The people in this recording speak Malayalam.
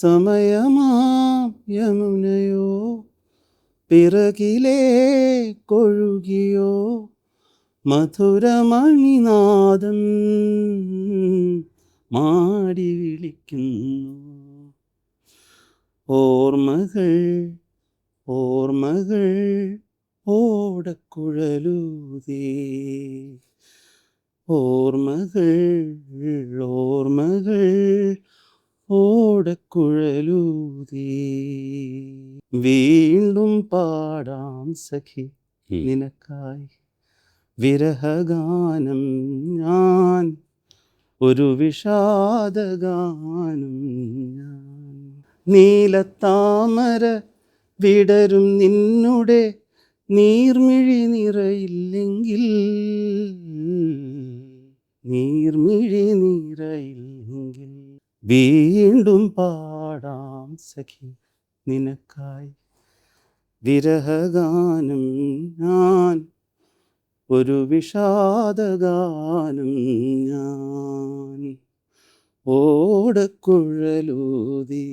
സമയമാം യമുനയോ പിറകിലേ കൊഴുകിയോ മധുരമണിനാദം മാടി വിളിക്കുന്നു. ഓർമ്മകൾ ഓർമ്മകൾ ഓടക്കുഴലൂതേ, ഓർമ്മകൾ ഓർമ്മകൾ ഓടക്കുഴലൂതേ. വീണ്ടും പാടാം സഖി നിനക്കായി വിരഹഗാനം ഞാൻ, ഒരു വിഷാദഗാനം ഞാൻ. നീലത്താമര വിടരും നിന്നുടെ നീർമിഴി നിറയില്ലെങ്കിൽ, നീർമിഴി നിറയില്ലെങ്കിൽ വീണ്ടും പാടാം സഖി നിനക്കായി വിരഹഗാനം ഞാൻ, ഒരു വിഷാദഗാനം ഞാൻ. ഓടക്കുഴലൂതേ.